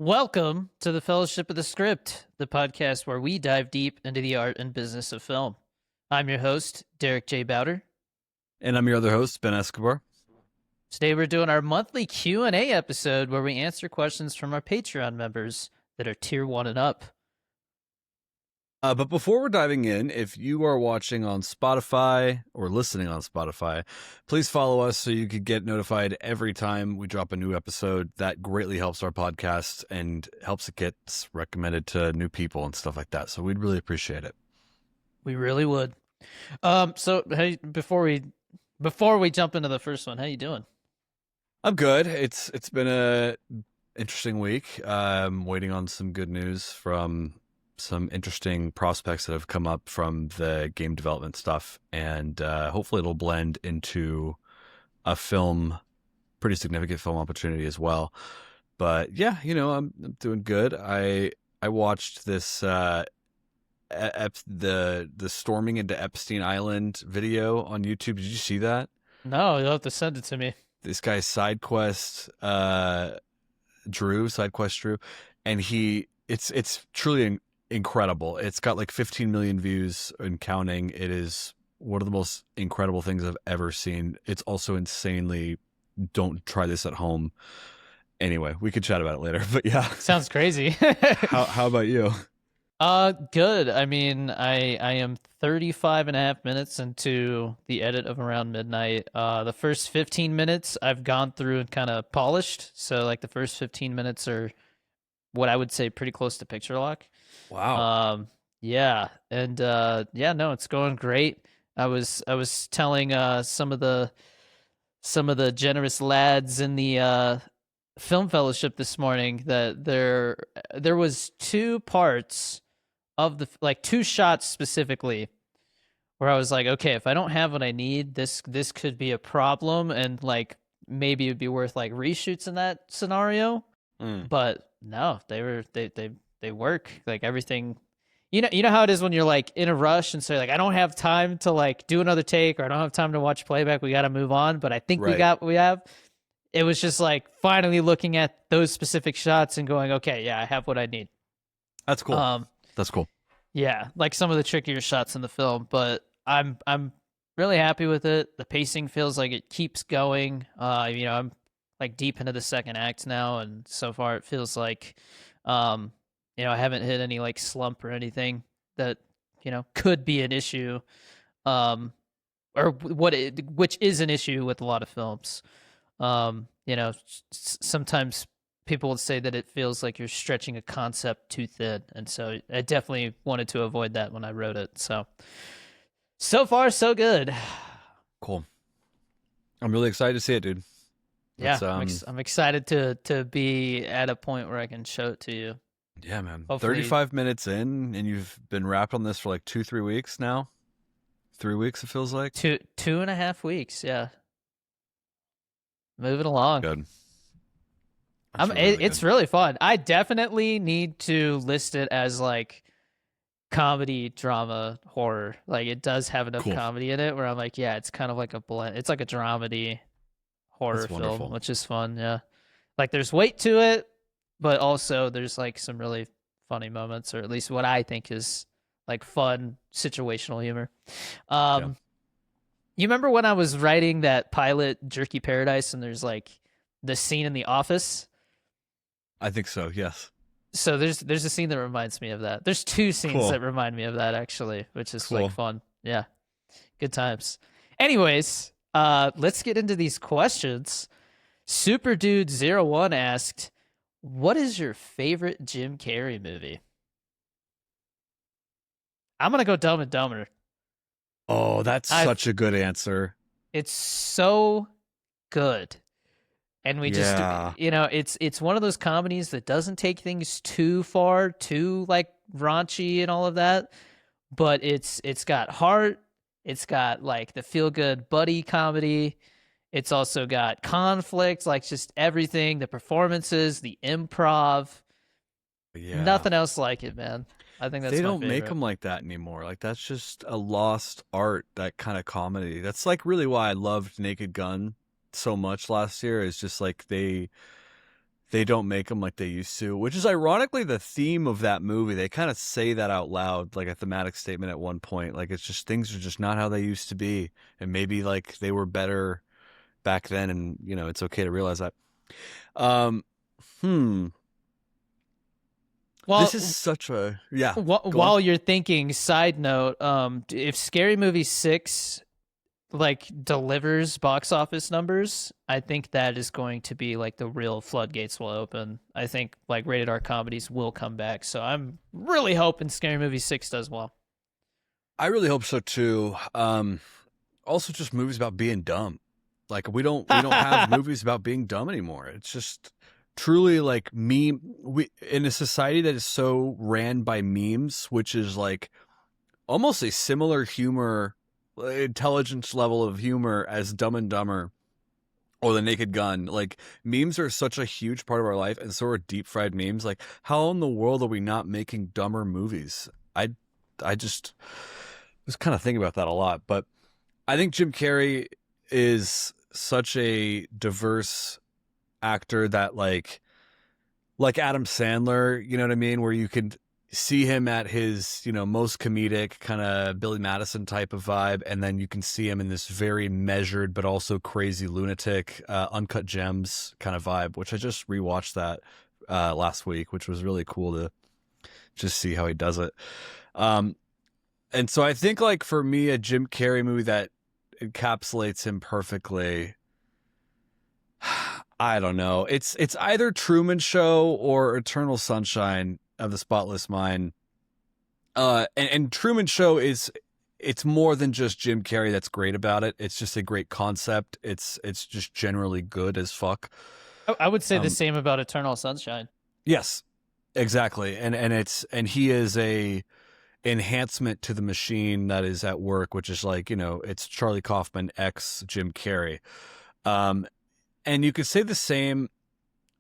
Welcome to the Fellowship of the Script, the podcast where we dive deep into the art and business of film. I'm your host, Derek J. Bowder. And I'm your other host, Ben Escobar. Today we're doing our monthly Q&A episode where we answer questions from our Patreon members that are tier 1 and up. But before we're diving in, if you are watching on Spotify or listening on Spotify, please follow us so you can get notified every time we drop a new episode. That greatly helps our podcast and helps it get recommended to new people and stuff like that. So we'd really appreciate it. We really would. So hey, before we jump into the first one, how you doing? I'm good. It's been a interesting week. Waiting on some good news from some interesting prospects that have come up from the game development stuff, and hopefully it'll blend into a pretty significant film opportunity as well. But yeah, I'm doing good. I watched this the storming into Epstein Island video on YouTube. Did you see that? No, you'll have to send it to me. This guy's SideQuest Drew, and it's truly incredible. It's got like 15 million views and counting. It is one of the most incredible things I've ever seen. It's also insanely, don't try this at home. Anyway, we could chat about it later, but yeah. Sounds crazy. How about you? Good. I mean, I am 35 and a half minutes into the edit of Around Midnight. The first 15 minutes I've gone through and kind of polished. So like the first 15 minutes are what I would say pretty close to picture lock. Wow. Yeah. And yeah, no, it's going great. I was telling some of the generous lads in the film fellowship this morning that there was two parts of the two shots specifically where I was like, okay, if I don't have what I need, this could be a problem, and like maybe it'd be worth like reshoots in that scenario. But no, they work. Like everything, you know how it is when you're like in a rush and say like I don't have time to like do another take, or I don't have time to watch playback. We got to move on. But I think Right. we got what we have. It was just like finally looking at those specific shots and going, okay, yeah, I have what I need. That's cool. That's cool. Yeah, like some of the trickier shots in the film, but I'm really happy with it. The pacing feels like it keeps going. I'm like deep into the second act now, and so far it feels like I haven't hit any like slump or anything that could be an issue, which is an issue with a lot of films. Sometimes people would say that it feels like you're stretching a concept too thin, and so I definitely wanted to avoid that when I wrote it. So far so good. Cool. I'm really excited to see it, dude. Yeah, I'm excited to be at a point where I can show it to you. Yeah, man. Hopefully. 35 minutes in, and you've been wrapped on this for like 2-3 weeks now. 3 weeks, it feels like. 2.5 weeks. Yeah, moving along. Good. It's really fun. I definitely need to list it as like comedy, drama, horror. Like it does have enough comedy in it where I'm like, yeah, it's kind of like a blend. It's like a dramedy horror film, which is fun. Yeah, like there's weight to it, but also there's like some really funny moments, or at least what I think is like fun situational humor. You remember when I was writing that pilot Jerky Paradise, and there's like the scene in the office? I think so, yes. So there's a scene that reminds me of that. There's two scenes that remind me of that, actually, which is like fun. Yeah, good times. Anyways, let's get into these questions. Super Dude 01 asked, what is your favorite Jim Carrey movie? I'm going to go Dumb and Dumber. Oh, that's such a good answer. It's so good. And we just, it's one of those comedies that doesn't take things too far, too like raunchy and all of that. But it's got heart. It's got like the feel good buddy comedy. It's also got conflict, like just everything, the performances, the improv. Yeah. Nothing else like it, man. I think that's they my don't favorite. make them like that anymore. Like that's just a lost art, that kind of comedy. That's like really why I loved Naked Gun so much last year, is just like they they don't make them like they used to, which is ironically the theme of that movie. They kind of say that out loud, like a thematic statement at one point. Like it's just things are just not how they used to be, and maybe like they were better back then, and it's okay to realize that. Um, hmm. This is Well, such a yeah. Go on. while you're thinking, side note, if Scary Movie 6 like delivers box office numbers, I think that is going to be like the real floodgates will open. I think like rated R comedies will come back. So I'm really hoping Scary Movie 6 does well. I really hope so too. Also, just movies about being dumb. Like we don't have movies about being dumb anymore. It's just truly like meme. We in a society that is so ran by memes, which is like almost a similar humor, intelligence level of humor as Dumb and Dumber or The Naked Gun. Like memes are such a huge part of our life, and so are deep fried memes. Like how in the world are we not making dumber movies? I just was kind of thinking about that a lot, but I think Jim Carrey is such a diverse actor that like Adam Sandler, you know what I mean, where you could see him at his, most comedic kind of Billy Madison type of vibe, and then you can see him in this very measured but also crazy lunatic Uncut Gems kind of vibe, which I just rewatched that last week, which was really cool to just see how he does it. And so I think like for me, a Jim Carrey movie that encapsulates him perfectly, I don't know. It's either Truman Show or Eternal Sunshine of the Spotless Mind. And Truman Show it's more than just Jim Carrey that's great about it. It's just a great concept. It's just generally good as fuck. I would say the Um, same about Eternal Sunshine. yes, exactly. And he is a enhancement to the machine that is at work, which is like, it's Charlie Kaufman X Jim Carrey. And you could say the same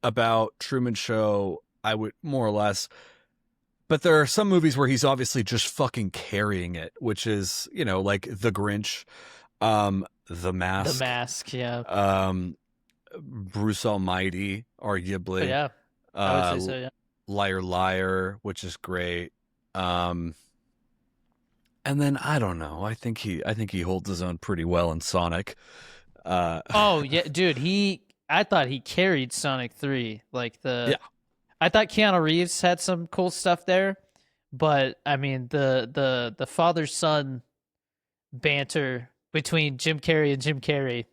about Truman Show, I would more or less. But there are some movies where he's obviously just fucking carrying it, which is, like The Grinch, The The Mask, Mask, yeah. Bruce Almighty, But arguably, yeah, I would say so, yeah. Liar Liar, which is great. And then I don't know. I think he holds his own pretty well in Sonic. Uh, Oh, yeah, dude, I thought he carried Sonic 3. yeah, I thought Keanu Reeves had some cool stuff there, but I mean the father son banter between Jim Carrey and Jim Carrey,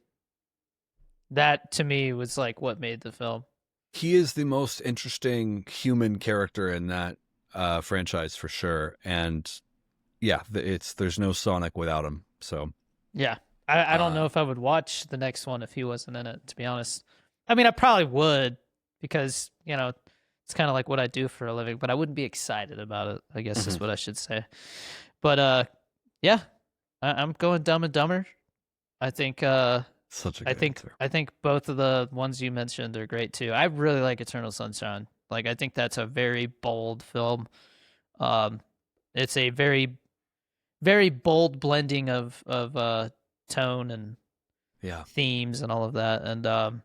that to me was like what made the film. he is the most interesting human character in that franchise for sure. And yeah, there's no Sonic without him. So Yeah. I don't uh, know if I would watch the next one if he wasn't in it, to be honest. I mean, I probably would because, it's kind of like what I do for a living, but I wouldn't be excited about it, I guess is mhm. what I should say. But yeah, I'm going Dumb and Dumber. I think Such a I good think answer. I think both of the ones you mentioned are great too. I really like Eternal Sunshine. Like I think that's a very bold film. Um it's a very very bold blending of tone and Yeah. themes and all of that, and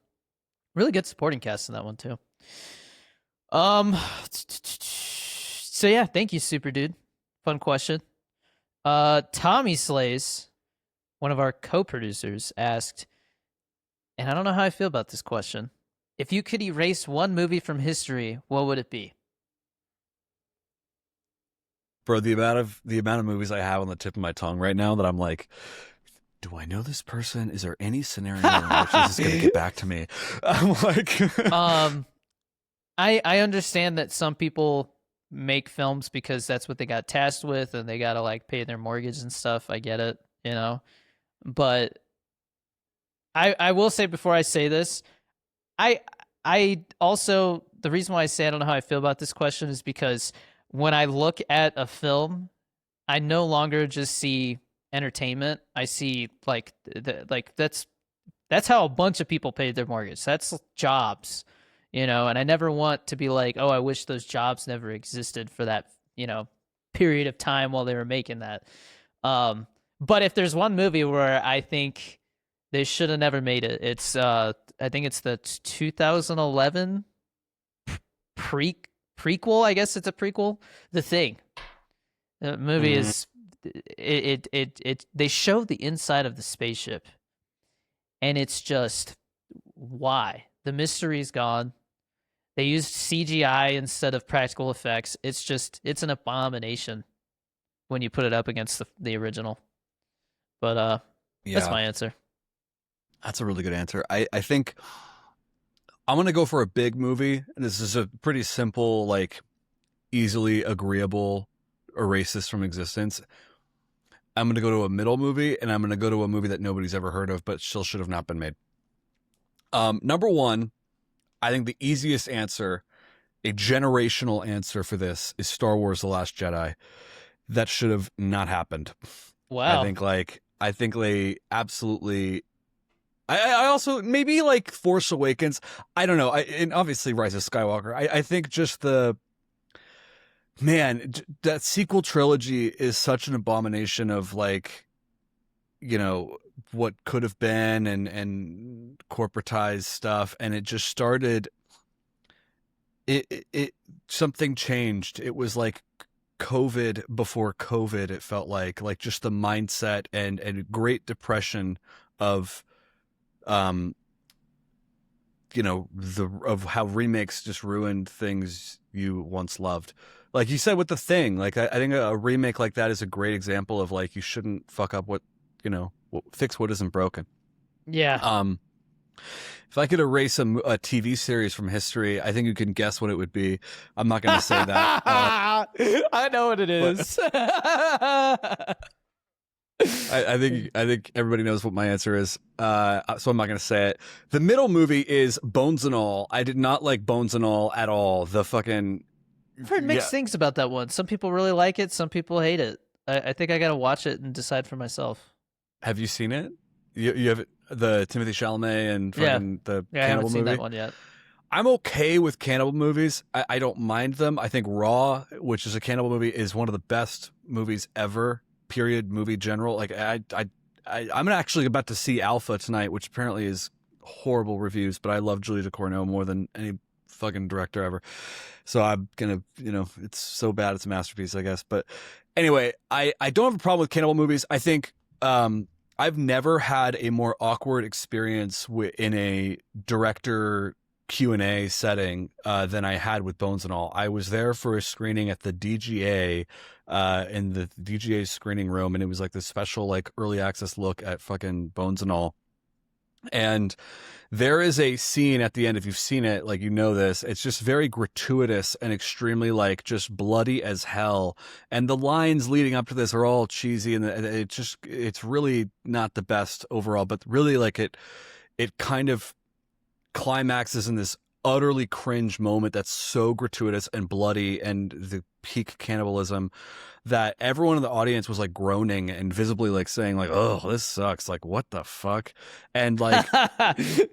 really good supporting cast in that one too. Um so yeah, thank you super dude. Fun question. Tommy Slays, one of our co-producers, asked, and I don't know how I feel about this question. If you could erase one movie from history, what would it be? Bro, the amount of movies I have on the tip of my tongue right now that I'm like, do I know this person? Is there any scenario in which this is going to get back to me? I'm like, um, I understand that some people make films because that's what they got tasked with and they got to like pay their mortgage and stuff. I get it, But I will say before I say this, I I also the reason why I say I don't know how I feel about this question is because when I look at a film, I no longer just see entertainment. I see like that's how a bunch of people paid their mortgage. That's jobs, and I never want to be like, "Oh, I wish those jobs never existed for that, period of time while they were making that." But if there's one movie where I think they should have never made it, it's I think it's the 2011 prequel. I guess it's a prequel. The Thing. The movie Mm, is they show the inside of the spaceship, and it's just why the mystery's gone. They used CGI instead of practical effects. It's an abomination when you put it up against the original. But that's yeah, my answer. that's a really good answer. I think I'm gonna go for a big movie. This is a pretty simple, like easily agreeable erase this from existence. I'm gonna go to a middle movie, and I'm gonna go to a movie that nobody's ever heard of, but still should have not been made. Number one, I think the easiest answer, a generational answer for this, is Star Wars: The Last Jedi. That should have not happened. Wow. I think they absolutely. I also maybe like Force Awakens. I don't know. And obviously Rise of Skywalker. I think just the man that sequel trilogy is such an abomination of like, you know, what could have been and corporatized stuff, and it just started. It something changed. It was like COVID before COVID. It felt like just the mindset and Great Depression of um of how remakes just ruined things you once loved. Like you said with The Thing, like I think a remake like that is a great example of like you shouldn't fuck up fix what isn't broken. Yeah. Um, if I could erase a TV series from history, I think you can guess what it would be. I'm not going to say that, I know what it but is. I think everybody knows what my answer is. So I'm not going to say it. The middle movie is Bones and All. I did not like Bones and All at all. The fucking I've heard yeah. mixed things about that one. Some people really like it. Some people hate it. I think I got to watch it and decide for myself. Have you seen it? You have the Timothy Chalamet and Yeah. fucking the Yeah, I haven't cannibal seen movie. that one yet. I'm okay with cannibal movies. I don't mind them. I think Raw, which is a cannibal movie, is one of the best movies ever. Period. Movie general. Like I'm actually about to see Alpha tonight, which apparently is horrible reviews, but I love Julia Ducournau more than any fucking director ever. So I'm gonna, it's so bad it's a masterpiece, I guess. But anyway, I don't have a problem with cannibal movies. I think I've never had a more awkward experience in a director Q&A setting than I had with Bones and All. I was there for a screening at the DGA in the DGA screening room, and it was like this special like early access look at fucking Bones and All. And there is a scene at the end, if you've seen it, like, this, it's just very gratuitous and extremely like just bloody as hell. And the lines leading up to this are all cheesy, and it's really not the best overall, but really like it kind of climaxes in this utterly cringe moment that's so gratuitous and bloody and the peak cannibalism that everyone in the audience was like groaning and visibly like saying like, oh, this sucks, like what the fuck, and like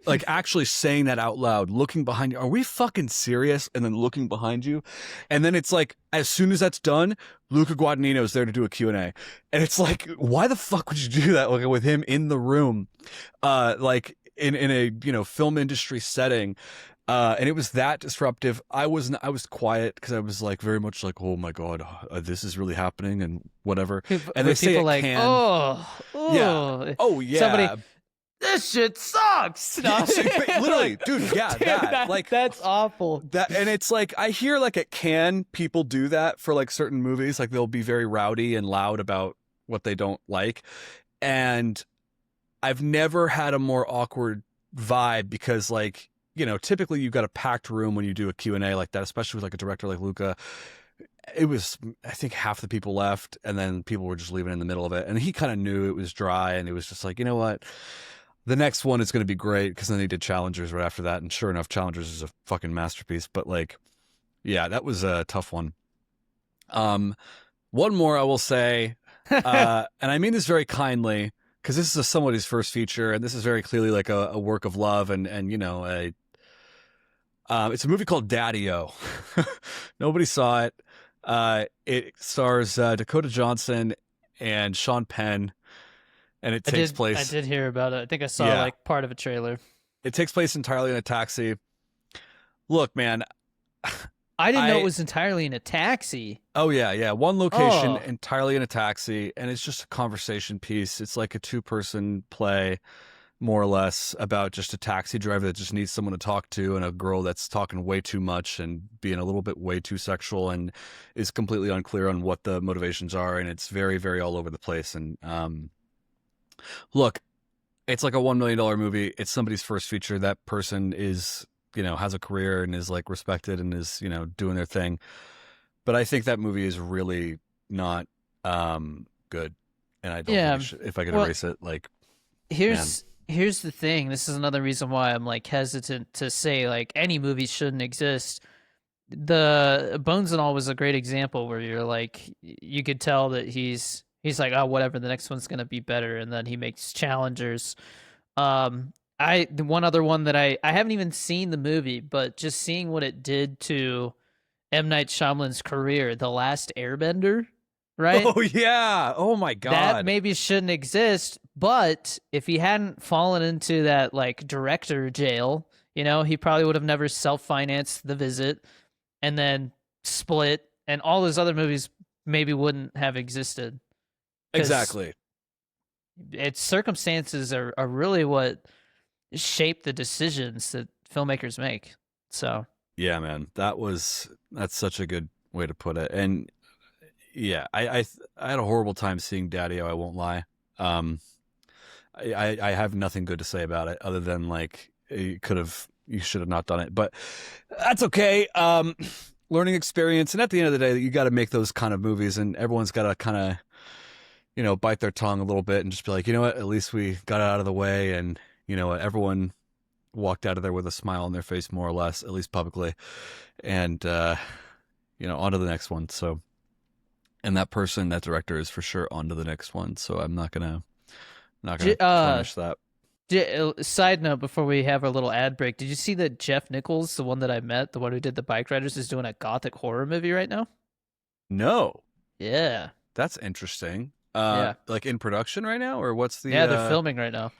like actually saying that out loud, looking behind you, are we fucking serious? And then looking behind you, and then it's like as soon as that's done, Luca Guadagnino's there to do a Q&A, and it's like, why the fuck would you do that, like with him in the room, like in a film industry setting, and it was that disruptive. I was quiet because I was like very much like, oh my god, this is really happening and whatever. And they say people it like, can, oh, oh yeah, somebody, this shit sucks. No. literally, dude, yeah, Dude, that's awful. That, and it's like I hear like at Cannes people do that for like certain movies, like they'll be very rowdy and loud about what they don't like, and I've never had a more awkward vibe because like, typically you've got a packed room when you do a Q&A like that, especially with like a director like Luca. It was, I think half the people left, and then people were just leaving in the middle of it. And he kind of knew it was dry, and it was just like, you know what? The next one is going to be great, because then he did Challengers right after that. And sure enough, Challengers is a fucking masterpiece. But like, yeah, that was a tough one. One more I will say, and I mean this very kindly, because this is somebody's first feature, and this is very clearly like a work of love, and it's a movie called Daddy-O. Nobody saw it. It stars Dakota Johnson and Sean Penn, and it takes place. I did hear about it. I think I saw like part of a trailer. It takes place entirely in a taxi. Look, man, I didn't know it I was entirely in a taxi. Oh yeah, one location Oh, entirely in a taxi, and it's just a conversation piece. It's like a two-person play, more or less, about just a taxi driver that just needs someone to talk to, and a girl that's talking way too much and being a little bit way too sexual, and is completely unclear on what the motivations are, and it's very, very all over the place. And look, it's like a $1 million movie. It's somebody's first feature. That person is, has a career and is like respected and is, doing their thing. But I think that movie is really not good, and I don't think yeah. it should. If I could Well, erase it, like, man. here's the thing. This is another reason why I'm like hesitant to say like any movies shouldn't exist. The Bones and All was a great example where you're like you could tell that he's like, oh, whatever, the next one's gonna be better, and then he makes challengers. The one other one that I haven't even seen the movie, but just seeing what it did to M. Night Shyamalan's career, The Last Airbender, right? Oh yeah. Oh my That God. maybe shouldn't exist, but if he hadn't fallen into that like director jail, he probably would have never self-financed The Visit and then Split, and all those other movies maybe wouldn't have existed because Exactly. its circumstances are really what shape the decisions that filmmakers make. So Yeah, man. That's such a good way to put it. And yeah, I had a horrible time seeing Daddy-O, I won't lie. Um, I have nothing good to say about it other than like you should have not done it, but that's okay. Learning experience, and at the end of the day, you got to make those kind of movies, and everyone's got to kind of bite their tongue a little bit and just be like, you know what, at least we got it out of the way, and you know what, everyone walked out of there with a smile on their face, more or less, at least publicly, and on to the next one. So, and that director is for sure on to the next one. So I'm not gonna tarnish that. Side note before we have our little ad break, did you see that Jeff Nichols, the one that I met, the one who did the Bike Riders, is doing a gothic horror movie right now? No, Yeah. that's interesting. Yeah. Like in production right now, or what's the? Yeah, they're filming right now.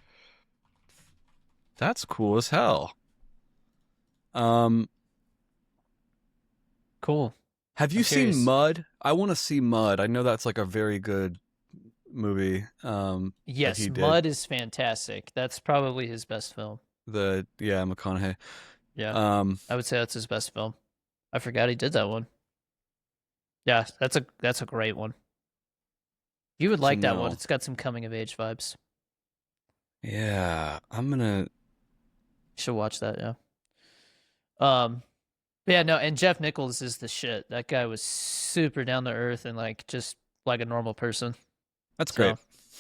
That's cool as hell. Um, Cool. have you I'm seen curious. Mud? I want to see Mud. I know that's like a very good movie. That Yes, he did. Mud is fantastic. That's probably his best film. Yeah, McConaughey. Yeah. Um, I would say that's his best film. I forgot he did that one. Yeah, that's a great one. You would so like that one. no. It's got some coming of age vibes. Yeah, I'm gonna. You should watch that, yeah. But yeah, no, and Jeff Nichols is the shit. That guy was super down to earth and like just like a normal person. That's great.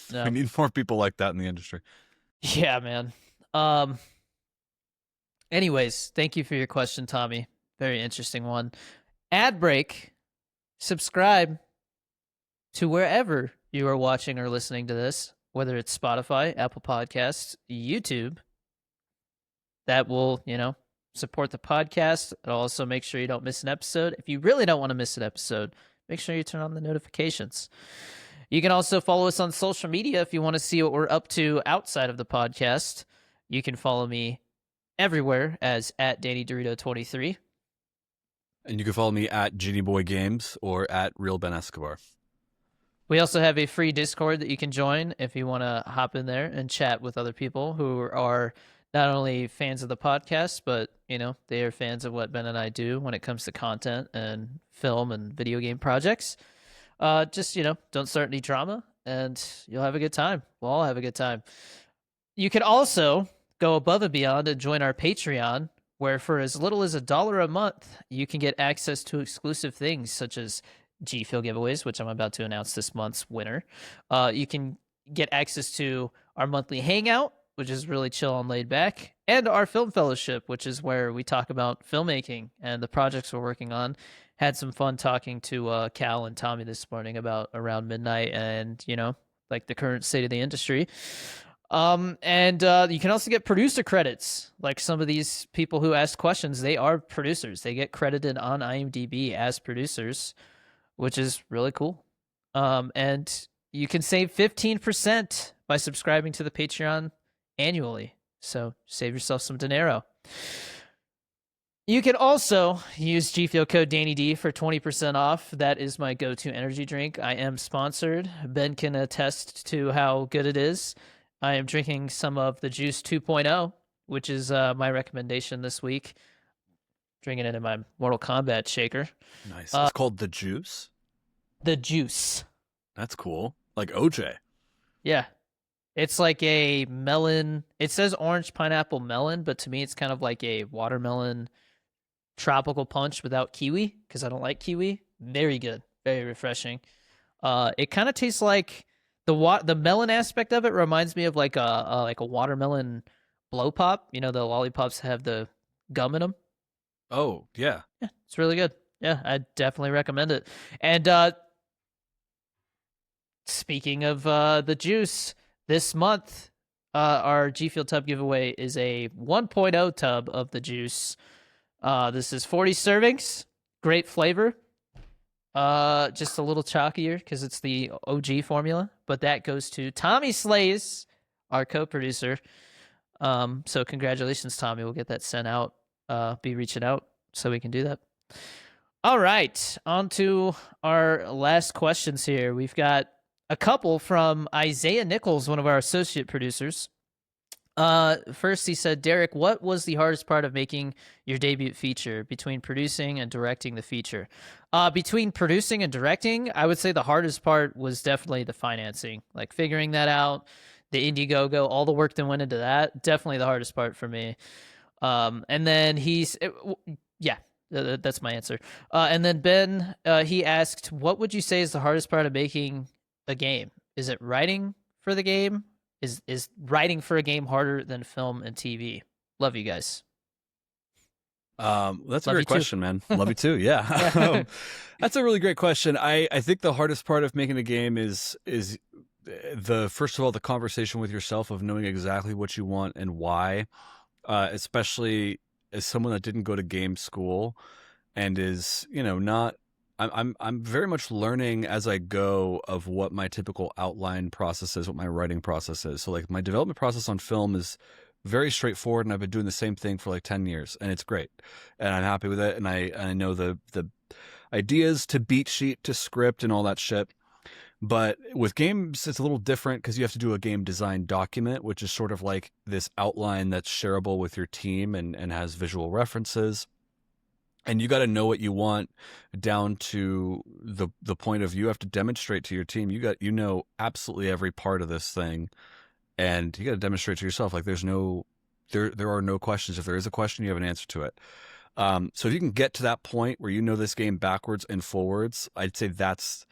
So, yeah. We need more people like that in the industry. Yeah, man. Um anyways, thank you for your question, Tommy. Very interesting one. Ad break. Subscribe to wherever you are watching or listening to this, whether it's Spotify, Apple Podcasts, YouTube. That will, support the podcast. It'll also make sure you don't miss an episode. If you really don't want to miss an episode, make sure you turn on the notifications. You can also follow us on social media if you want to see what we're up to outside of the podcast. You can follow me everywhere as at Danny Dorito23. And you can follow me at Genie Boy Games or at Real Ben Escobar. We also have a free Discord that you can join if you want to hop in there and chat with other people who are not only fans of the podcast, but, they are fans of what Ben and I do when it comes to content and film and video game projects. Just, don't start any drama and you'll have a good time. We'll all have a good time. You can also go above and beyond and join our Patreon, where for as little as $1 a month, you can get access to exclusive things such as G Fuel giveaways, which I'm about to announce this month's winner. You can get access to our monthly hangout, which is really chill and laid back, and our film fellowship, which is where we talk about filmmaking and the projects we're working on. Had some fun talking to Cal and Tommy this morning about around midnight and, like the current state of the industry. And you can also get producer credits. Like some of these people who asked questions, they are producers. They get credited on IMDb as producers, which is really cool. And you can save 15% by subscribing to the Patreon annually. So save yourself some dinero. You can also use G Fuel code DannyD for 20% off. That is my go-to energy drink. I am sponsored. Ben can attest to how good it is. I am drinking some of the Juice 2.0, which is my recommendation this week. Drinking it in my Mortal Kombat shaker. Nice. Uh, It's called the Juice. the Juice. That's cool. Like OJ. Yeah. It's like a melon. It says orange pineapple melon, but to me it's kind of like a watermelon tropical punch without kiwi because I don't like kiwi. Very good, very refreshing. It kind of tastes like the melon aspect of it reminds me of like a watermelon blow pop. You know, the lollipops have the gum in them. Oh, yeah. Yeah, it's really good. Yeah, I definitely recommend it. And speaking of the juice, this month our G Fuel tub giveaway is a 1.0 tub of the juice. This is 40 servings, great flavor. Just a little chalkier because it's the OG formula, but that goes to Tommy Slays, our co-producer. So congratulations, Tommy. We'll get that sent out. Be reaching out so we can do that. All right, on to our last questions here. We've got a couple from Isaiah Nichols, one of our associate producers. First he said, Derek, what was the hardest part of making your debut feature between producing and directing the feature? Between producing and directing, I would say the hardest part was definitely the financing, like figuring that out, the Indiegogo, all the work that went into that. Definitely the hardest part for me. And then yeah, that's my answer. And then Ben, he asked, what would you say is the hardest part of making a game? Is it writing for the game? Is writing for a game harder than film and TV? Love you guys. That's a Love you great too. question, man. Love you too. Yeah. That's a really great question. I think the hardest part of making a game is the first of all the conversation with yourself of knowing exactly what you want and why, especially as someone that didn't go to game school and is not. I'm very much learning as I go of what my typical outline process is, what my writing process is. So like my development process on film is very straightforward, and I've been doing the same thing for like 10 years, and it's great, and I'm happy with it, and I know the ideas to beat sheet to script and all that shit. But with games, it's a little different because you have to do a game design document, which is sort of like this outline that's shareable with your team and has visual references. And you got to know what you want down to the point of you have to demonstrate to your team. You know absolutely every part of this thing, and you got to demonstrate to yourself. Like there are no questions. If there is a question, you have an answer to it. So if you can get to that point where you know this game backwards and forwards, I'd say that's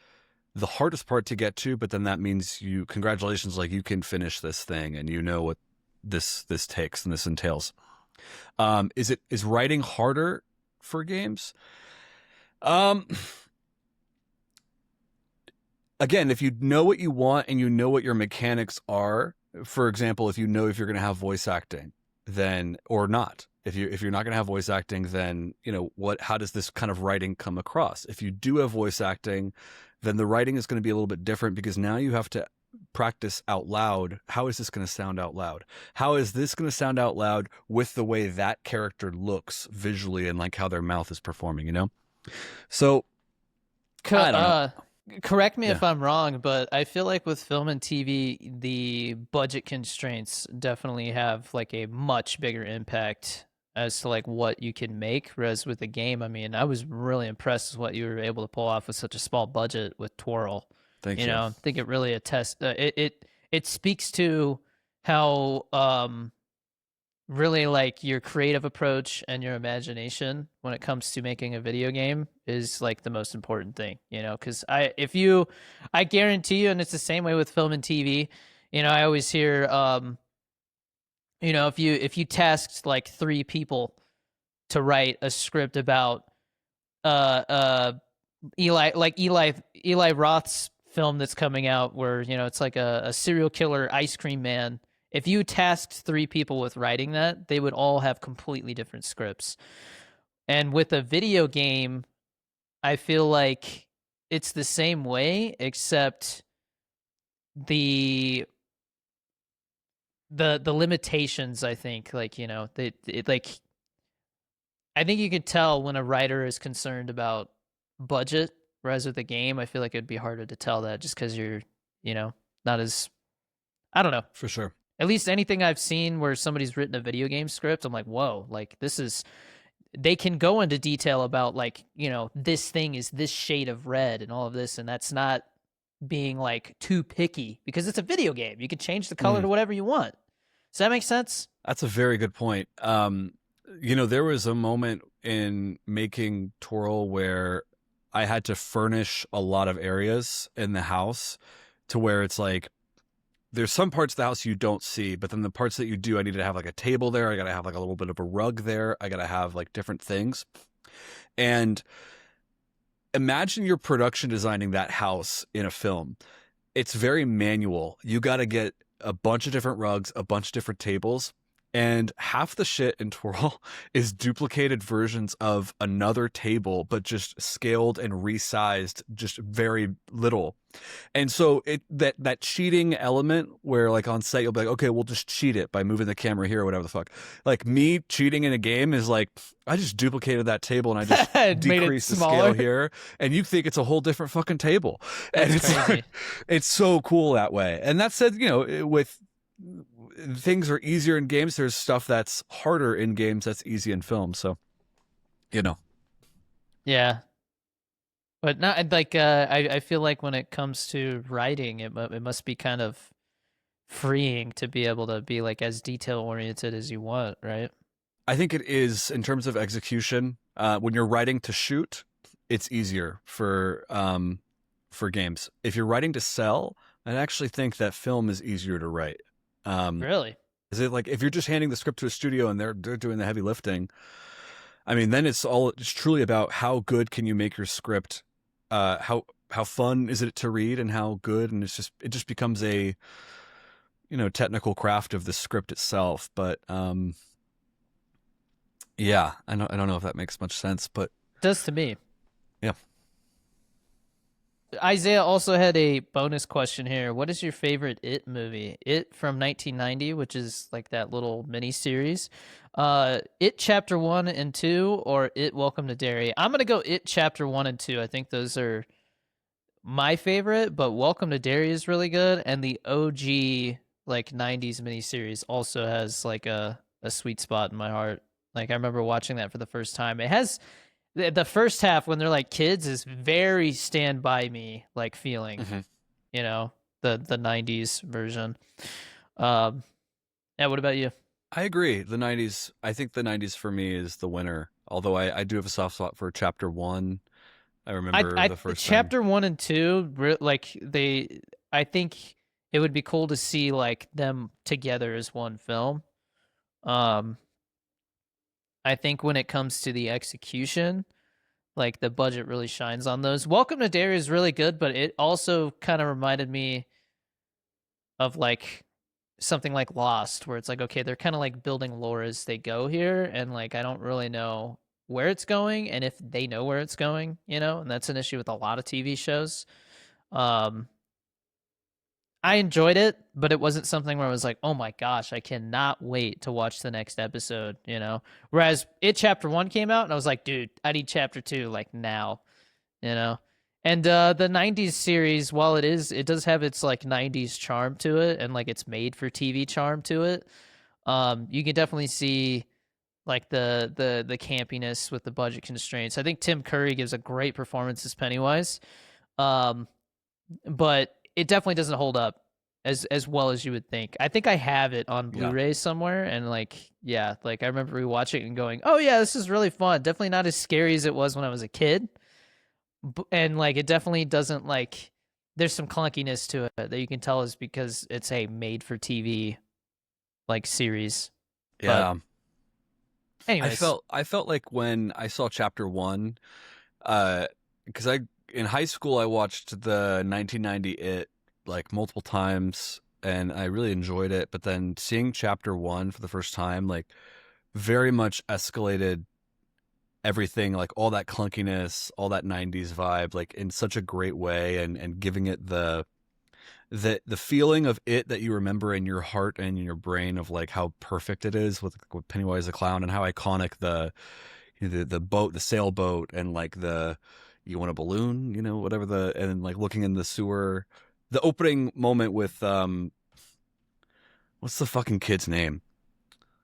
the hardest part to get to. But then that means congratulations, like you can finish this thing, and you know what this takes and this entails. Is writing harder for games? Again, if you know what you want and you know what your mechanics are, for example, if you know if you're going to have voice acting, then or not. If you're not going to have voice acting, then how does this kind of writing come across? If you do have voice acting, then the writing is going to be a little bit different because now you have to practice out loud. How is this going to sound out loud? How is this going to sound out loud with the way that character looks visually and like how their mouth is performing, So I don't know. Correct me if Yeah. I'm wrong, but I feel like with film and TV, the budget constraints definitely have like a much bigger impact as to like what you can make. Whereas with the game, I mean, I was really impressed with what you were able to pull off with such a small budget with Twirl. Thank you. I think it really attests. It speaks to how really like your creative approach and your imagination when it comes to making a video game is like the most important thing, because I guarantee you, and it's the same way with film and TV. I always hear if you tasked like three people to write a script about uh uh Eli Roth's film that's coming out where it's like a serial killer ice cream man. If you tasked three people with writing that, they would all have completely different scripts. And with a video game, I feel like it's the same way, except the limitations, I think, like, like I think you could tell when a writer is concerned about budget, whereas with a game, I feel like it'd be harder to tell that just because you're, you know, not as, I don't know. For sure. At least anything I've seen where somebody's written a video game script, I'm like, whoa, like this is, they can go into detail about like, this thing is this shade of red and all of this, and that's not being like too picky because it's a video game. You can change the color to whatever you want. Does that make sense? That's a very good point. There was a moment in making Twirl where I had to furnish a lot of areas in the house to where it's like there's some parts of the house you don't see, but then the parts that you do, I need to have like a table there. I got to have like a little bit of a rug there. I got to have like different things. And imagine you're production designing that house in a film. It's very manual. You got to get a bunch of different rugs, a bunch of different tables. And half the shit in Twirl is duplicated versions of another table, but just scaled and resized just very little. And so that cheating element where like on set you'll be like, okay, we'll just cheat it by moving the camera here or whatever the fuck. Like me cheating in a game is like I just duplicated that table and I just decreased the scale here, and you think it's a whole different fucking table. That's and it's crazy. like, it's so cool that way. And that said, with things are easier in games, there's stuff that's harder in games that's easy in film. So, Yeah. But not like I feel like when it comes to writing, it must be kind of freeing to be able to be like as detail oriented as you want, right? I think it is in terms of execution. When you're writing to shoot, it's easier for games. If you're writing to sell, I actually think that film is easier to write. Really? Is it like if you're just handing the script to a studio and they're doing the heavy lifting? I mean, then it's truly about how good can you make your script. How fun is it to read and how good, and it just becomes a technical craft of the script itself. But yeah, I don't know if that makes much sense, but It does to me. yeah. Isaiah also had a bonus question here. What is your favorite It movie? It from 1990, which is like that little mini series. It Chapter 1 and 2, or It Welcome to Derry. I'm gonna go It Chapter 1 and 2. I think those are my favorite, but Welcome to Derry is really good, and the OG like 90s miniseries also has like a sweet spot in my heart. Like I remember watching that for the first time. It has the first half when they're like kids is very Stand By Me like feeling, the 90s version. Yeah, what about you? I agree. I think the 90s for me is the winner. Although I do have a soft spot for Chapter 1. I remember the first Chapter time. 1 and 2 I think it would be cool to see like them together as one film. I think when it comes to the execution, like the budget really shines on those. Welcome to Derry is really good, but it also kind of reminded me of like something like Lost, where it's like, okay, they're kind of like building lore as they go here, and like I don't really know where it's going and if they know where it's going, and that's an issue with a lot of TV shows. I enjoyed it, but it wasn't something where I was like, oh my gosh, I cannot wait to watch the next episode, Whereas It Chapter 1 came out and I was like, dude, I need Chapter 2 like now, you know? And the 90s series, while it does have its like 90s charm to it and like it's made for TV charm to it. You can definitely see like the campiness with the budget constraints. I think Tim Curry gives a great performance as Pennywise. But it definitely doesn't hold up as well as you would think. I think I have it on Blu-ray somewhere, and like I remember rewatching it and going, "Oh yeah, this is really fun." Definitely not as scary as it was when I was a kid, and like it definitely doesn't like. There's some clunkiness to it that you can tell is because it's a made-for-TV like series. Yeah. But anyways, I felt like when I saw Chapter 1, because in high school I watched the 1990 It like multiple times and I really enjoyed it, but then seeing Chapter 1 for the first time like very much escalated everything, like all that clunkiness, all that 90s vibe, like in such a great way, and giving it the feeling of it that you remember in your heart and in your brain of like how perfect it is with Pennywise the clown and how iconic the the boat, the sailboat, and like the you want a balloon, whatever and then like looking in the sewer. The opening moment with what's the fucking kid's name?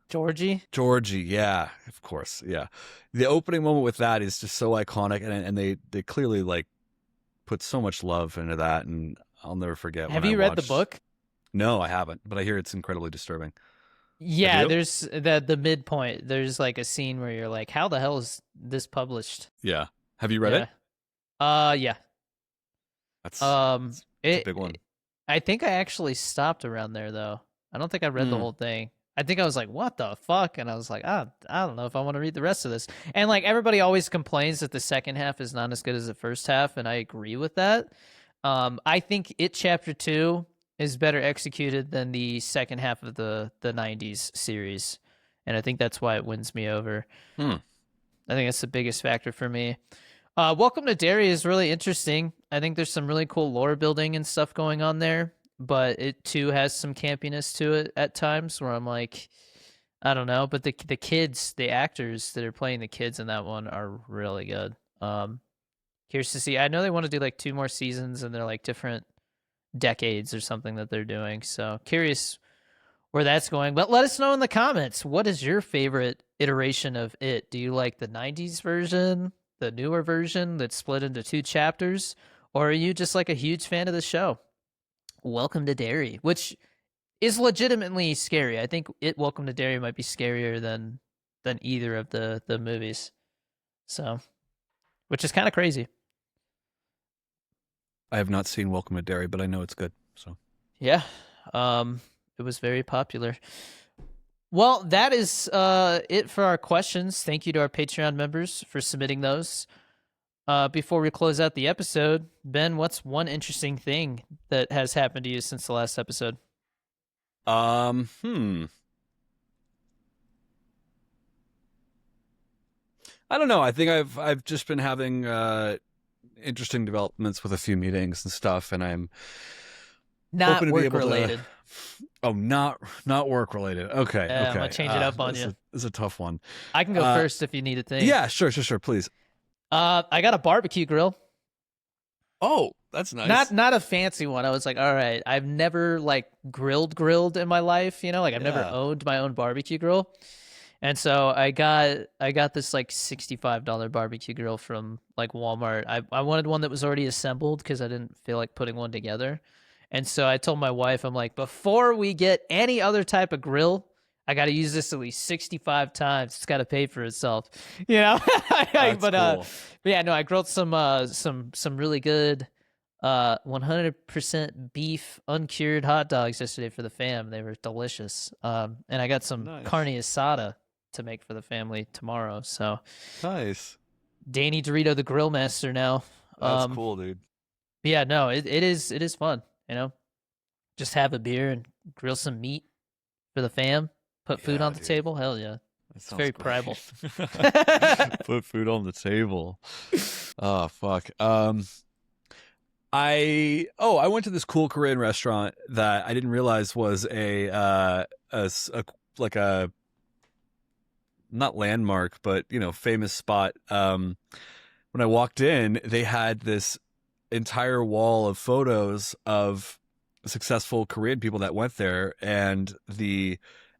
Georgie. Georgie, yeah, of course, yeah. The opening moment with that is just so iconic, and they clearly like put so much love into that, and I'll never forget when Have I you read the watched. book? No, I haven't, but I hear it's incredibly disturbing. Have Yeah, you? there's the midpoint. There's like a scene where you're like, how the hell is this published? Yeah. Have you read it? Yeah. Yeah. That's it's a It big one. I think I actually stopped around there though. I don't think I read the Mm. whole thing. I think I was like, "What the fuck?" And I was like, I don't know if I want to read the rest of this." And like everybody always complains that the second half is not as good as the first half, and I agree with that. I think It Chapter 2 is better executed than the second half of the 90s series. And I think that's why it wins me over. Hmm. I think that's the biggest factor for me. Welcome to Derry is really interesting. I think there's some really cool lore building and stuff going on there, but it too has some campiness to it at times where I'm like, I don't know. But the kids, the actors that are playing the kids in that one are really good. Curious to see. I know they want to do like 2 more seasons and they're like different decades or something that they're doing. So curious where that's going. But let us know in the comments. What is your favorite iteration of it? Do you like the 90s version, the newer version that's split into 2 chapters? Or are you just like a huge fan of the show? Welcome to Derry, which is legitimately scary. I think Welcome to Derry might be scarier than either of the movies. So, which is kind of crazy. I have not seen Welcome to Derry, but I know it's good. So Yeah. It was very popular. Well, that is it for our questions. Thank you to our Patreon members for submitting those. Before we close out the episode, Ben, what's one interesting thing that has happened to you since the last episode? Hmm. I don't know. I think I've just been having interesting developments with a few meetings and stuff, and I'm Not hoping to be work able related. to. Oh, not work related. Okay, I'm okay. gonna change it up on you. This is a tough one. I can go first if you need a thing. Yeah, sure, please. I got a barbecue grill. Oh, that's nice. Not a fancy one. I was like, all right, I've never like grilled in my life, like I've never Yeah. owned my own barbecue grill. And so I got this like $65 barbecue grill from like Walmart. I wanted one that was already assembled because I didn't feel like putting one together. And so I told my wife, I'm like, before we get any other type of grill, I got to use this at least 65 times. It's got to pay for itself, That's but cool. but yeah, no, I grilled some really good 100% beef uncured hot dogs yesterday for the fam. They were delicious. And I got some Nice. carne asada to make for the family tomorrow. So Nice. Danny Dorito, the grill master now. That's cool, dude. Yeah, no, it is fun, just have a beer and grill some meat for the fam, put food Yeah, on the dude. table. Hell yeah. That It's very sounds primal. great. Put food on the table. Oh fuck. I went to this cool Korean restaurant that I didn't realize was like a not landmark, but famous spot. When I walked in, they had this entire wall of photos of successful Korean people that went there, and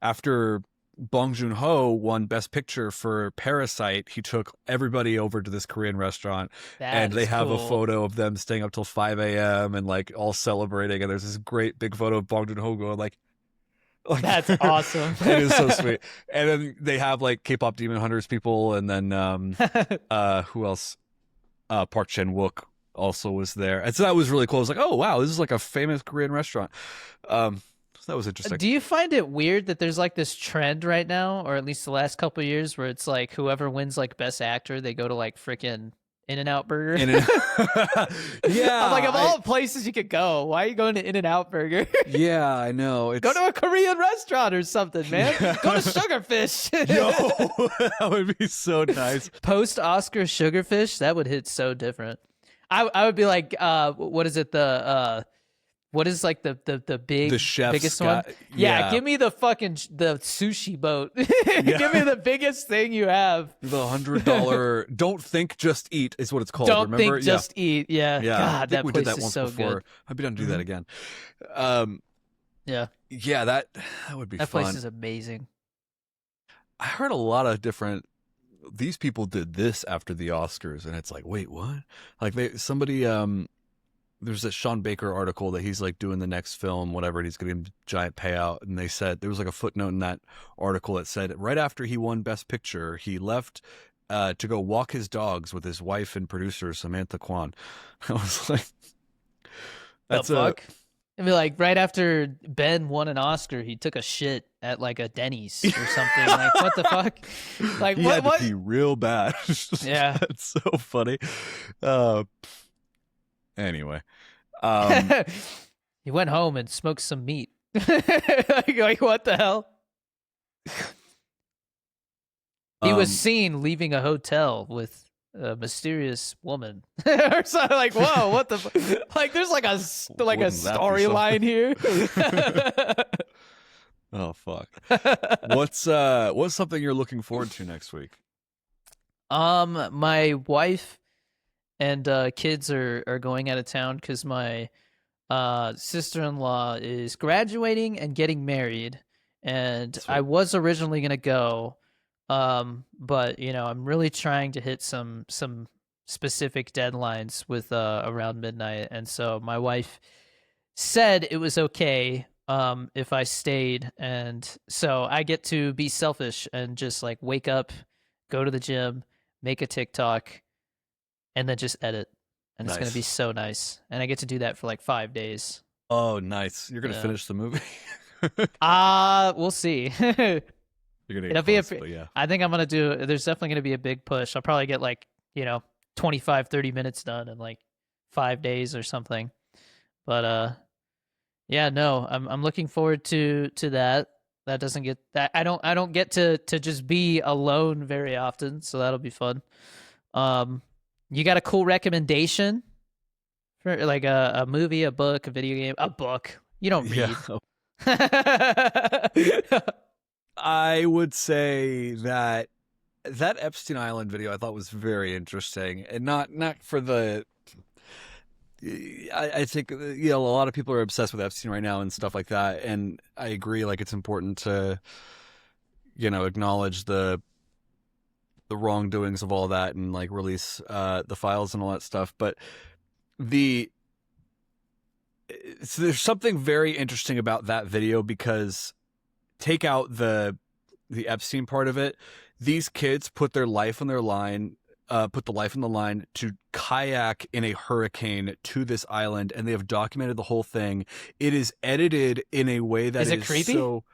after Bong Joon-ho won Best Picture for Parasite, he took everybody over to this Korean restaurant, and they have a photo of them staying up till 5 a.m. and like all celebrating, and there's this great big photo of Bong Joon-ho going like That's awesome. It is so sweet. And then they have like K-pop Demon Hunters people, and then who else? Park Chan-wook also was there, and so that was really cool. I was like, oh wow, this is like a famous Korean restaurant. So that was interesting. Do you find it weird that there's like this trend right now, or at least the last couple of years, where it's like whoever wins like Best Actor, they go to like freaking In-N-Out Burger? Yeah. I'm like, of all places you could go, why are you going to In-N-Out Burger? Yeah, I know. Go to a Korean restaurant or something, man. Go to Sugarfish. Yo, that would be so nice. Post-Oscar Sugarfish, that would hit so different. I would be like, what is it? The what is like the The chef's biggest one? got, Yeah, yeah, give me the fucking the sushi boat. yeah. Give me the biggest thing you have. The $100 don't think just eat is what it's called. Don't Remember? think, Yeah. just eat. Yeah, Yeah. I God, think that we did place that is once so before. good. I'd be down to do that Mhm. again. Um, Yeah, yeah, that would be that fun. place is amazing. I heard a lot of different. These people did this after the Oscars, and it's like, wait, what? Like somebody there's a Sean Baker article that he's like doing the next film, whatever, and he's getting a giant payout. And they said there was like a footnote in that article that said right after he won Best Picture, he left to go walk his dogs with his wife and producer Samantha Kwan. I was like, The that's fuck? I mean, like right after Ben won an Oscar, he took a shit at like a Denny's or something. Like, what the fuck? Like, he what? had What? to pee real bad. Yeah. That's so funny. Uh, anyway, um, He went home and smoked some meat. like, what the hell? He was um, seen leaving a hotel with a mysterious woman or something. Like, whoa, what the like there's like a Wouldn't that be storyline here. oh fuck. What's something you're looking forward to next week? My wife and kids are going out of town because my sister-in-law is graduating and getting married, and Sweet. I was originally gonna go, but you know I'm really trying to hit some specific deadlines with around midnight, and so my wife said it was okay if I stayed, and so I get to be selfish and just like wake up, go to the gym, make a TikTok, and then just edit. And it's going to be Nice. so nice. And I get to do that for like 5 days. Oh, nice. You're gonna Yeah. finish the movie. We'll see. You're gonna It'll get be close, but yeah. I think I'm going to do, there's definitely going to be a big push. I'll probably get like, 25, 30 minutes done in like 5 days or something. But, yeah, no, I'm looking forward to that. That doesn't get that. I don't get to just be alone very often. So that'll be fun. You got a cool recommendation for like a movie, a book, a video game, a book? You don't read. Yeah. I would say that Epstein Island video I thought was very interesting, and not for the. I think a lot of people are obsessed with Epstein right now and stuff like that, and I agree. Like it's important to, acknowledge the wrongdoings of all that and like release the files and all that stuff. But there's something very interesting about that video because take out the Epstein part of it. These kids put their life on their line, put the life on the line to kayak in a hurricane to this island, and they have documented the whole thing. It is edited in a way that Is it creepy? so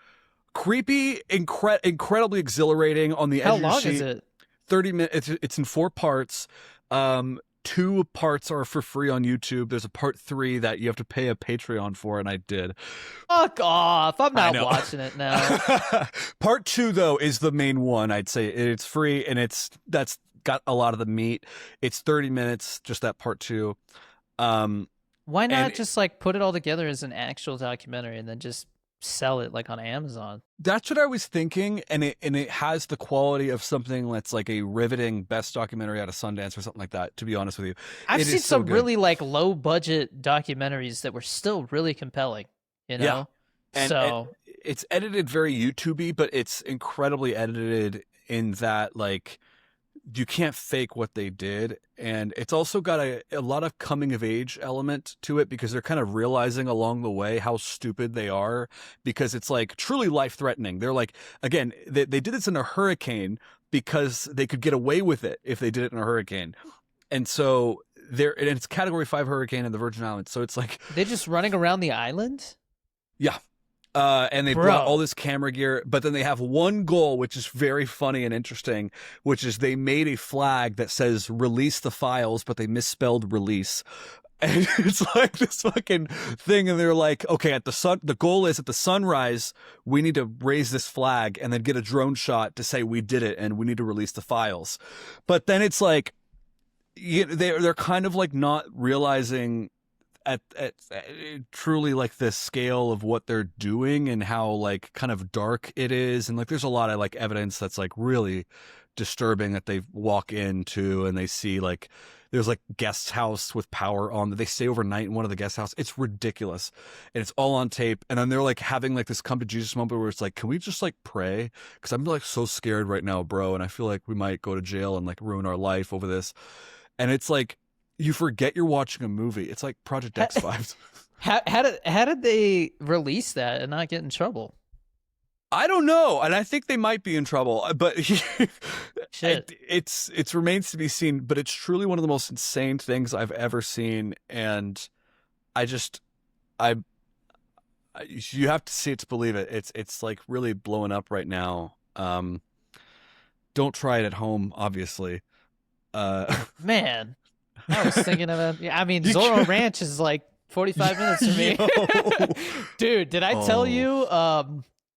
creepy, incredibly exhilarating on the edge How of your long seat. is it? 30 minutes. It's in 4 parts. 2 parts are for free on YouTube. There's a part 3 that you have to pay a Patreon for, and I did. Fuck off. I'm I not know. watching it now. Part 2 though is the main one. I'd say it's free and that's got a lot of the meat. It's 30 minutes, just that part 2. Why not And just like put it all together as an actual documentary and then just sell it like on Amazon? that's what I was thinking, and it has the quality of something that's like a riveting best documentary out of Sundance or something like that, to be honest with you. I've It seen is so some good. really like low budget documentaries that were still really compelling, you know? Yeah. And So it's edited very YouTubey, but it's incredibly edited in that like you can't fake what they did, and it's also got a lot of coming of age element to it because they're kind of realizing along the way how stupid they are because it's like truly life threatening. They're like, again, they did this in a hurricane because they could get away with it if they did it in a hurricane, and so and it's Category 5 hurricane in the Virgin Islands, so it's like they're just running around the island? yeah. And they brought all this camera gear, but then they have one goal, which is very funny and interesting, which is they made a flag that says release the files, but they misspelled release. And it's like this fucking thing. And they're like, okay, the goal is at the sunrise, we need to raise this flag and then get a drone shot to say we did it and we need to release the files. But then it's like, they're kind of like not realizing at truly like the scale of what they're doing and how like kind of dark it is, and like there's a lot of like evidence that's like really disturbing that they walk into and they see like there's like guest house with power on. They stay overnight in one of the guest house. It's ridiculous, and it's all on tape. And then they're like having like this come to Jesus moment where it's like, can we just like pray? Because I'm like so scared right now, bro, and I feel like we might go to jail and like ruin our life over this. And it's like you forget you're watching a movie. It's like Project X Files. How did they release that and not get in trouble? I don't know, and I think they might be in trouble, but Shit. it's remains to be seen. But it's truly one of the most insane things I've ever seen, and I just I, you have to see it to believe it. It's like really blowing up right now. Don't try it at home, obviously. Man, I was thinking about. Yeah, I mean, Zorro Ranch is like 45 minutes for me. Dude, did I tell you?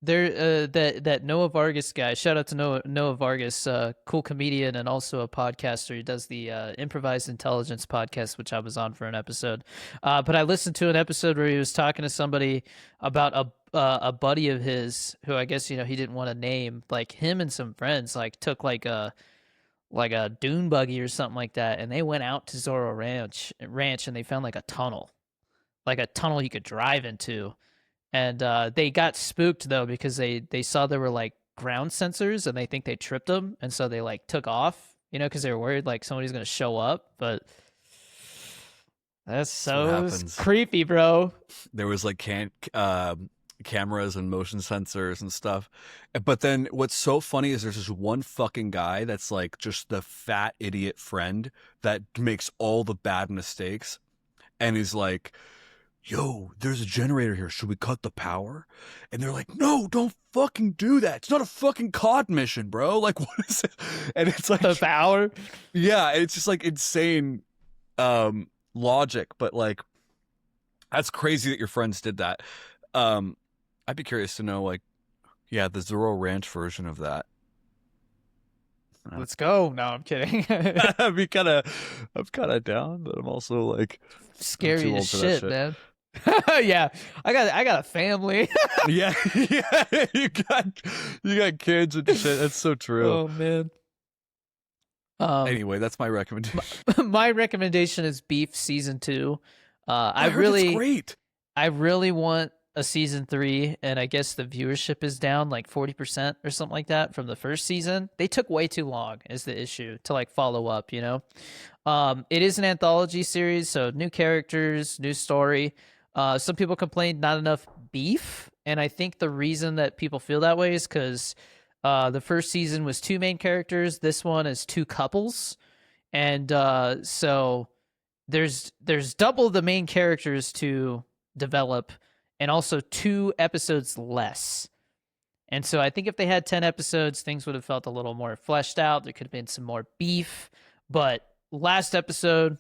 There, that Noah Vargas guy. Shout out to Noah Vargas, cool comedian and also a podcaster. He does the Improvised Intelligence podcast, which I was on for an episode. But I listened to an episode where he was talking to somebody about a buddy of his who I guess he didn't want to name. Like him and some friends like took like a dune buggy or something like that, and they went out to Zorro Ranch, and they found like a tunnel you could drive into. And they got spooked though because they saw there were like ground sensors and they think they tripped them, and so they like took off, because they were worried like somebody's gonna show up. But that's so creepy, bro. There was like cameras and motion sensors and stuff, but then what's so funny is there's this one fucking guy that's like just the fat idiot friend that makes all the bad mistakes, and he's like, yo, there's a generator here. Should we cut the power? And they're like, no, don't fucking do that. It's not a fucking COD mission, bro. Like, what is it? And it's like the power. Yeah, it's just like insane logic, but like that's crazy that your friends did that. I'd be curious to know, like, yeah, the Zorro Ranch version of that. Let's go. No, I'm kidding. I'm kind of down, but I'm also like scary as shit, man. Yeah, I got a family. yeah, you got kids and shit. That's so true. Oh man. Anyway, that's my recommendation. My recommendation is Beef season 2. I heard it's great. I really want a season 3, and I guess the viewership is down like 40% or something like that from the first season. They took way too long is the issue to like follow up, It is an anthology series, so new characters, new story. Some people complained not enough beef, and I think the reason that people feel that way is because the first season was 2 main characters. This one is 2 couples, and so there's double the main characters to develop, and also 2 episodes less. And so I think if they had 10 episodes, things would have felt a little more fleshed out. There could have been some more beef. But last episode,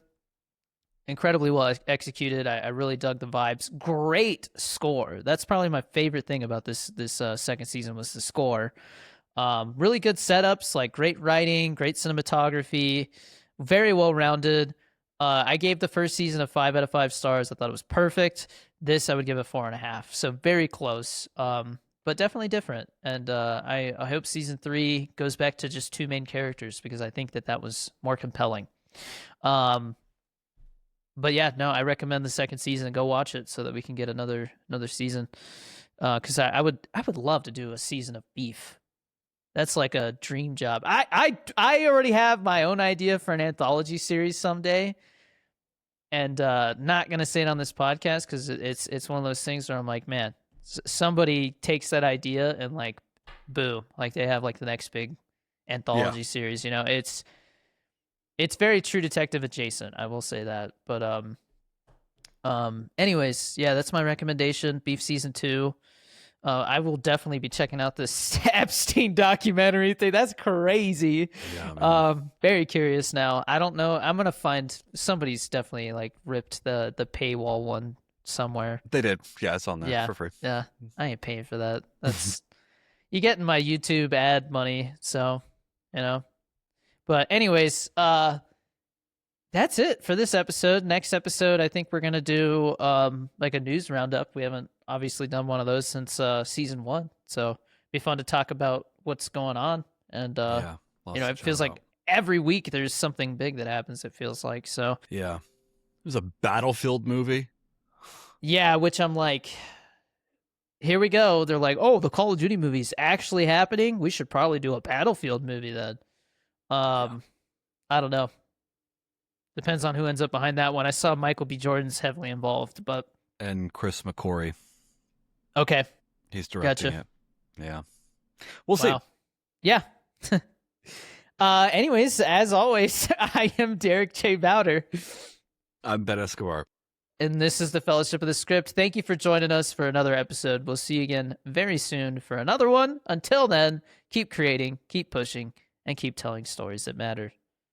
incredibly well executed. I really dug the vibes. Great score. That's probably my favorite thing about this second season was the score. Really good setups, like great writing, great cinematography, very well-rounded. I gave the first season a 5 out of 5 stars. I thought it was perfect. This I would give a 4.5. So very close, but definitely different. And I hope season 3 goes back to just 2 main characters because I think that was more compelling. But yeah, no, I recommend the second season. Go watch it so that we can get another season. Because I would love to do a season of Beef. That's like a dream job. I already have my own idea for an anthology series someday. And not gonna say it on this podcast because it's one of those things where I'm like, man, somebody takes that idea and like, boom, like they have like the next big anthology series. It's very True Detective adjacent. I will say that. But anyways, yeah, that's my recommendation. Beef season 2. I will definitely be checking out this Epstein documentary thing. That's crazy. Yeah, very curious now. I don't know. I'm gonna find somebody's definitely like ripped the paywall one somewhere. They did. Yeah, it's on there for free. Yeah, I ain't paying for that. That's you getting my YouTube ad money, so But anyways, That's it for this episode. Next episode, I think we're gonna do like a news roundup. We haven't obviously done one of those since season 1, so it'd be fun to talk about what's going on. And Yeah, lots to it chat feels about. like every week there's something big that happens. It feels like so. Yeah, there's a Battlefield movie. Yeah, which I'm like, here we go. They're like, oh, the Call of Duty movie's actually happening. We should probably do a Battlefield movie then. Yeah, Um, I don't know. Depends on who ends up behind that one. I saw Michael B. Jordan's heavily involved, but and Chris McCory, okay, he's directing gotcha. it. Yeah, we'll see. Wow. Yeah. Anyways, as always, I am Derek J. Bowder, I'm Ben Escobar. and this is the Fellowship of the Script. Thank you for joining us for another episode. We'll see you again very soon for another one. Until then, keep creating, keep pushing, and keep telling stories that matter.